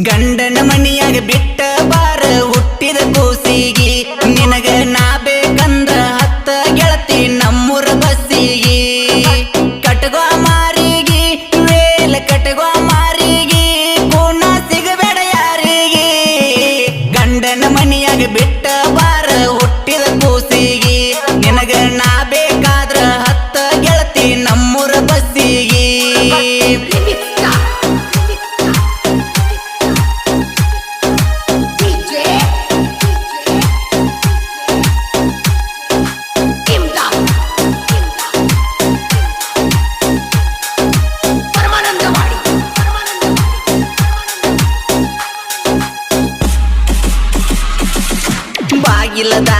ಗಂಡನ ಮನಿಯಾಗ ಬಿಟ್ಟ ಬಾರ ಹುಟ್ಟಿದ ಕೂಸಿಗಿ ನಿನಗ ನಾ ಬೇಕಂದ್ರ ಹತ್ತ ಗೆಳತಿ ನಮ್ಮೂರ ಬಸ್ಸಿಗಿ ಕಟ್ಗೋ ಮಾರಿಗಿ ವೇಲ ಕಟ್ಗೋ ಮಾರಿಗಿ ಕೂನ ಸಿಗಬೇಡ ಯಾರಿಗಿ ಗಂಡನ ಮನಿಯಾಗ ಬಿಟ್ಟ ಬಾರ ಹುಟ್ಟಿದ ಕೂಸಿಗಿ ನಿನಗ ನಾ ಬೇಕಾದ್ರ ಹತ್ತ ಗೆಳತಿ ನಮ್ಮೂರ ಬಸ್ಸಿಗಿ ಬಾಗಿಲದ